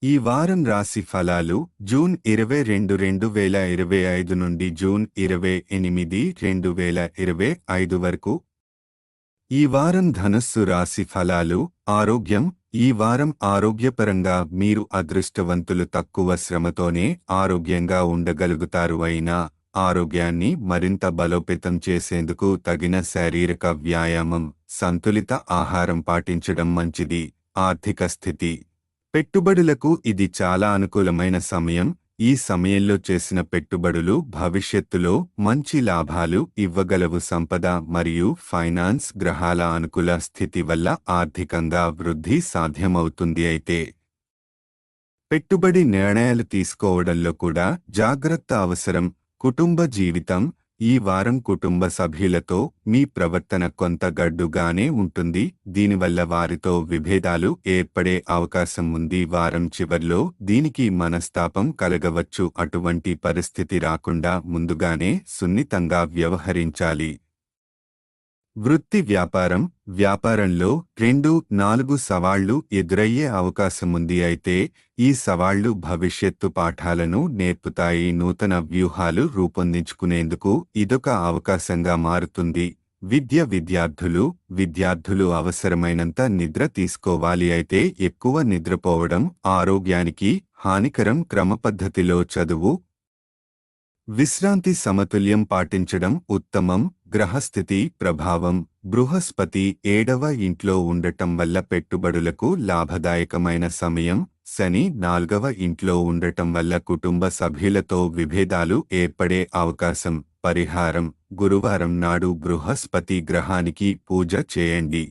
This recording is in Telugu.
ఈ వారం రాశి ఫలాలు జూన్ 22, 2025 నుండి జూన్ 28, 2025 వరకు. ఈ వారం ధనుస్సు రాశి ఫలాలు. ఆరోగ్యం. ఈ వారం ఆరోగ్యపరంగా మీరు అదృష్టవంతులు. తక్కువ శ్రమతోనే ఆరోగ్యంగా ఉండగలుగుతారు. అయినా ఆరోగ్యాన్ని మరింత బలోపేతం చేసేందుకు తగిన శారీరక వ్యాయామం, సంతులిత ఆహారం పాటించడం మంచిది. ఆర్థిక స్థితి. పెట్టుబడులకు ఇది చాలా అనుకూలమైన సమయం. ఈ సమయంలో చేసిన పెట్టుబడులు భవిష్యత్తులో మంచి లాభాలు ఇవ్వగలవు. సంపద మరియు ఫైనాన్స్. గ్రహాల అనుకూల స్థితి వల్ల ఆర్థికంగా వృద్ధి సాధ్యమవుతుంది. అయితే పెట్టుబడి నిర్ణయాలు తీసుకోవడంలో కూడా జాగ్రత్త అవసరం. కుటుంబ జీవితం. ఈ వారం కుటుంబ సభ్యులతో మీ ప్రవర్తన కొంత గడ్డుగానే ఉంటుంది. దీనివల్ల వారితో విభేదాలు ఏర్పడే అవకాశం ఉంది. వారం చివర్లో దీనికి మనస్తాపం కలగవచ్చు. అటువంటి పరిస్థితి రాకుండా ముందుగానే సున్నితంగా వ్యవహరించాలి. వృత్తి వ్యాపారం. వ్యాపారంలో 2-4 సవాళ్లు ఎదురయ్యే అవకాశముంది. అయితే ఈ సవాళ్లు భవిష్యత్తు పాఠాలను నేర్పుతాయి. నూతన వ్యూహాలు రూపొందించుకునేందుకు ఇదొక అవకాశంగా మారుతుంది. విద్యార్థులు అవసరమైనంత నిద్ర తీసుకోవాలి. అయితే ఎక్కువ నిద్రపోవడం ఆరోగ్యానికి హానికరం. క్రమపద్ధతిలో చదువు, విశ్రాంతి సమతుల్యం పాటించడం ఉత్తమం. గ్రహస్థితి ప్రభావం. బృహస్పతి 7వ ఇంట్లో ఉండటం వల్ల పెట్టుబడులకు లాభదాయకమైన సమయం. శని 4వ ఇంట్లో ఉండటం వల్ల కుటుంబ సభ్యులతో విభేదాలు ఏర్పడే అవకాశం. పరిహారం. గురువారం నాడు బృహస్పతి గ్రహానికి పూజ చేయండి.